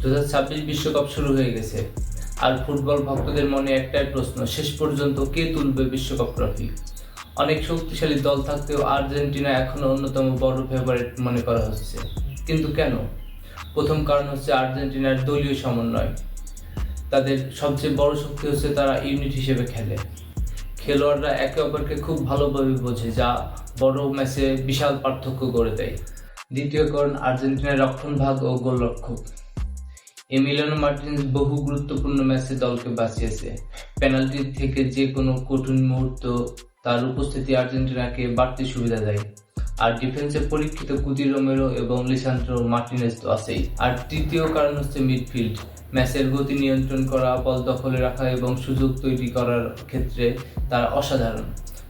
2026 বিশ্বকাপ শুরু হয়ে গেছে, আর ফুটবল ভক্তদের মনে একটাই প্রশ্ন, শেষ পর্যন্ত কে তুলবে বিশ্বকাপ ট্রফি? অনেক শক্তিশালী দল থাকতেও আর্জেন্টিনা এখনো অন্যতম বড় ফেভারিট মনে করা হচ্ছে। কিন্তু কেন? প্রথম কারণ হচ্ছে আর্জেন্টিনার দলীয় সমন্বয়। তাদের সবচেয়ে বড় শক্তি হচ্ছে তারা ইউনিট হিসেবে খেলে। খেলোয়াড়রা একে অপরকে খুব ভালোভাবে বোঝে, যা বড় ম্যাচে বিশাল পার্থক্য গড়ে দেয়। দ্বিতীয় কারণ আর্জেন্টিনার রক্ষণভাগ ও গোলরক্ষক। এমিলিয়ানো মার্টিনেজ বহু গুরুত্বপূর্ণ ম্যাচে দলকে বাঁচিয়েছে। পেনাল্টি থেকে যে কোনো কঠিন মুহূর্ত তার উপস্থিতি আর্জেন্টিনাকে বাড়তি সুবিধা দেয়। আর ডিফেন্সে পরীক্ষিত কুতি রোমেরো এবং লিসান্দ্রো মার্টিনেজ তো আছেই। আর তৃতীয় কারণ হচ্ছে মিডফিল্ড। ম্যাচের গতি নিয়ন্ত্রণ করা, বল দখলে রাখা এবং সুযোগ তৈরি করার ক্ষেত্রে তারা অসাধারণ।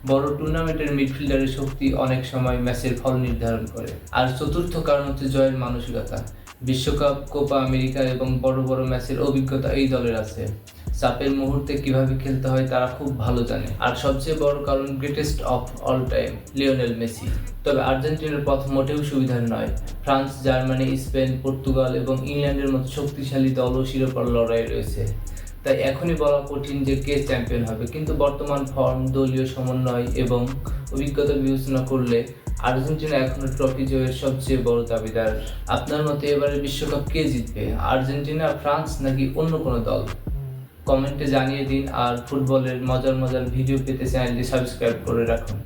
বড় টুর্নামেন্টের মিডফিল্ডারের শক্তি অনেক সময় ম্যাচের ফল নির্ধারণ করে। আর চতুর্থ কারণ হচ্ছে জয়ের মানসিকতা। বিশ্বকাপ, কোপা আমেরিকা এবং বড় বড় ম্যাচের অভিজ্ঞতা এই দলের আছে। চাপের মুহূর্তে কিভাবে খেলতে হয় তারা খুব ভালো জানে। আর সবচেয়ে বড় কারণ greatest of all time, Lionel Messi. তবে আর্জেন্টিনার পথ মোটেও সুবিধার নয়। ফ্রান্স, জার্মানি, স্পেন, পর্তুগাল এবং ইংল্যান্ডের মতো শক্তিশালী দলও শিরোপার লড়াই রয়েছে। তাই এখনই বলা কঠিন যে কে চ্যাম্পিয়ন হবে, কিন্তু বর্তমান ফর্ম, দলীয় সমন্বয় এবং অভিজ্ঞতা বিবেচনা করলে আর্জেন্টিনা এখনো ট্রফি জয়ের সবচেয়ে বড় দাবিদার। আপনার মতে এবারে বিশ্বকাপ কে জিতবে, আর্জেন্টিনা, ফ্রান্স নাকি অন্য কোনো দল? কমেন্টে জানিয়ে দিন। আর ফুটবলের মজার মজার ভিডিও পেতে চ্যানেলটি সাবস্ক্রাইব করে রাখুন।